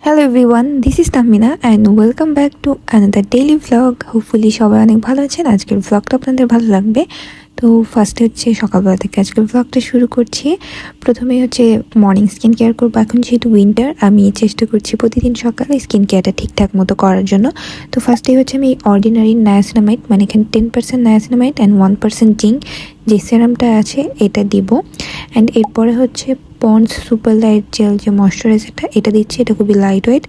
Hello everyone, this is Tahmina and welcome back to another daily vlog. Hopefully সবাই অনেক ভালো আছেন। আজকের ভ্লগটা আপনাদের ভালো লাগবে। তো ফার্স্টে হচ্ছে সকালবেলা থেকে আজকের ভ্লগটা শুরু করছি। প্রথমেই হচ্ছে মর্নিং স্কিন কেয়ার করবো। এখন যেহেতু উইন্টার, আমি চেষ্টা করছি প্রতিদিন সকালে স্কিন কেয়ারটা ঠিকঠাক মতো করার জন্য। তো ফার্স্টেই হচ্ছে আমি অর্ডিনারি নায়াসিনামাইড, মানে এখানে 10% নায়াসিনামাইড অ্যান্ড 1% জিঙ্ক যে সেরামটা আছে এটা দিব। অ্যান্ড এরপরে হচ্ছে পন্ডস সুপার লাইট জেল যে ময়শ্চারাইজারটা এটা দিচ্ছি। এটা খুবই লাইট ওয়েট।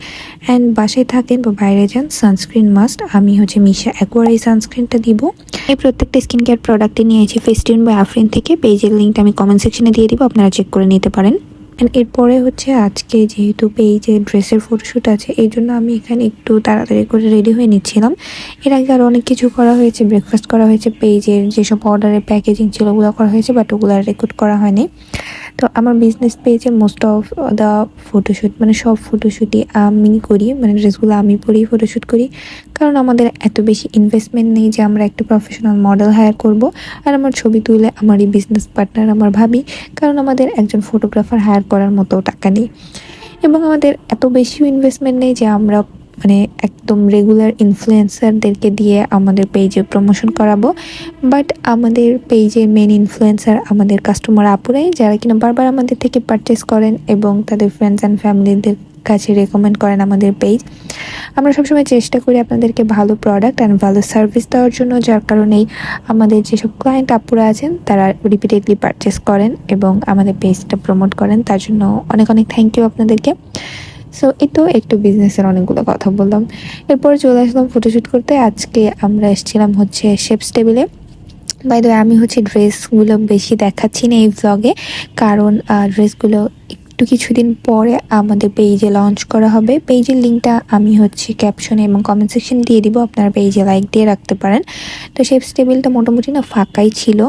অ্যান্ড বাসায় থাকেন বা বাইরে যান, সানস্ক্রিন মাস্ট। আমি হচ্ছে মিশা অ্যাকোয়ার এই সানস্ক্রিনটা দিব। এই প্রত্যেকটা স্কিন কেয়ার প্রোডাক্টে নিয়েছি ফেস্টিউন বা আফরিন থেকে। পেজের লিঙ্কটা আমি কমেন্ট সেকশনে দিয়ে দিব, আপনারা চেক করে নিতে পারেন। এরপরে হচ্ছে আজকে যেহেতু পেজে ড্রেসের ফটোশ্যুট আছে, এই জন্য আমি এখানে একটু তাড়াতাড়ি করে রেডি হয়ে নিচ্ছিলাম। এর আগে আরও অনেক কিছু করা হয়েছে, ব্রেকফাস্ট করা হয়েছে, পেজের যেসব অর্ডারের প্যাকেজিং ছিল ওগুলো করা হয়েছে, বাট ওগুলো রেকর্ড করা হয়নি। তো আমার বিজনেস পেজে মোস্ট অফ দ্য ফটোশ্যুট, মানে সব ফটোশ্যুটই আমি করি, মানে ড্রেসগুলো আমি পরেই ফটোশ্যুট করি। কারণ আমাদের এত বেশি ইনভেস্টমেন্ট নেই যে আমরা একটা প্রফেশনাল মডেল হায়ার করব আর আমার ছবি তুলে আমারই বিজনেস পার্টনার আমার ভাবি। কারণ আমাদের একজন ফটোগ্রাফার হায়ার করার মতো টাকা নেই, এবং আমাদের এত বেশিও ইনভেস্টমেন্ট নেই যে আমরা মানে একদম রেগুলার ইনফ্লুয়েন্সারদেরকে দিয়ে আমাদের পেজে প্রমোশন করাবো। বাট আমাদের পেজের মেন ইনফ্লুয়েন্সার আমাদের কাস্টমার আপুরাই, যারা কিনা বারবার আমাদের থেকে পারচেস করেন এবং তাদের ফ্রেন্ডস অ্যান্ড ফ্যামিলিদের কাছে রেকমেন্ড করেন আমাদের পেজ। আমরা সবসময় চেষ্টা করি আপনাদেরকে ভালো প্রোডাক্ট অ্যান্ড ভালো সার্ভিস দেওয়ার জন্য, যার কারণেই আমাদের যেসব ক্লায়েন্ট আপুরা আছেন তারা রিপিটেডলি পারচেস করেন এবং আমাদের পেজটা প্রমোট করেন। তার জন্য অনেক অনেক থ্যাংক ইউ আপনাদেরকে। সো এই তো একটু বিজনেসের অনেকগুলো কথা বললাম। এরপর চলে আসলাম ফটোশ্যুট করতে। আজকে আমরা এসেছিলাম হচ্ছে শেপস টেবিলে। বাই দ্য ওয়ে, আমি হচ্ছে ড্রেসগুলো বেশি দেখাচ্ছি না এই ভ্লগে, কারণ ড্রেসগুলো একটু কিছুদিন পরে আমাদের পেজে লঞ্চ করা হবে। পেজের লিঙ্কটা আমি হচ্ছে ক্যাপশনে এবং কমেন্ট সেকশন দিয়ে দিব, আপনারা পেজে লাইক দিয়ে রাখতে পারেন। তো শেপস টেবিলটা মোটামুটি না ফাঁকাই ছিল।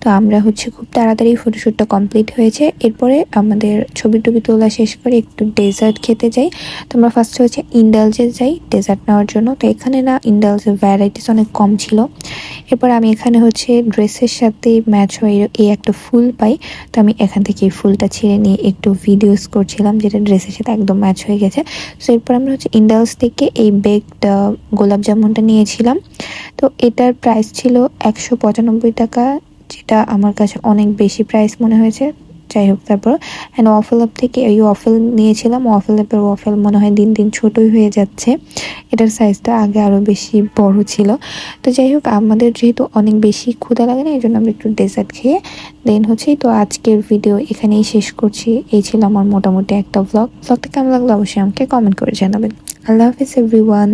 তো আমরা হচ্ছে খুব তাড়াতাড়ি ফটোশ্যুটটা কমপ্লিট হয়েছে। এরপরে আমাদের ছবি টবি তোলা শেষ করে একটু ডেজার্ট খেতে যাই। তো আমরা ফার্স্টে হচ্ছে ইন্ডালজে যাই ডেজার্ট নেওয়ার জন্য। তো এখানে না ইন্ডালজের ভ্যারাইটিস অনেক কম ছিল। এরপর আমি এখানে হচ্ছে ড্রেসের সাথে ম্যাচ হয়ে এই একটা ফুল পাই। তো আমি এখান থেকে এই ফুলটা ছিঁড়ে নিয়ে একটু ভিডিওস করছিলাম, যেটা ড্রেসের সাথে একদম ম্যাচ হয়ে গেছে। সো এরপর আমরা হচ্ছে ইন্ডালস থেকে এই বেকড গোলাপ জামুনটা নিয়েছিলাম। তো এটার প্রাইস ছিল 195 টাকা, যেটা আমার কাছে অনেক বেশি প্রাইস মনে হয়েছে। যাই হোক, তারপর অ্যান্ড ওয়াফেল আপ থেকে এই ওয়াফেল নিয়েছিলাম। ওয়াফেল আপের ওয়াফেল মনে হয় দিন দিন ছোটোই হয়ে যাচ্ছে, এটার সাইজটা আগে আরও বেশি বড় ছিল। তো যাই হোক, আমাদের যেহেতু অনেক বেশি ক্ষুধা লাগে না, এই জন্য আমরা একটু ডেজার্ট খেয়ে দেন হচ্ছে। তো আজকের ভিডিও এখানেই শেষ করছি। এই ছিল আমার মোটামুটি একটা ভ্লগটা কেমন লাগলো অবশ্যই আমাকে কমেন্ট করে জানাবেন। আল্লাহ হাফিজ এভরিওয়ান।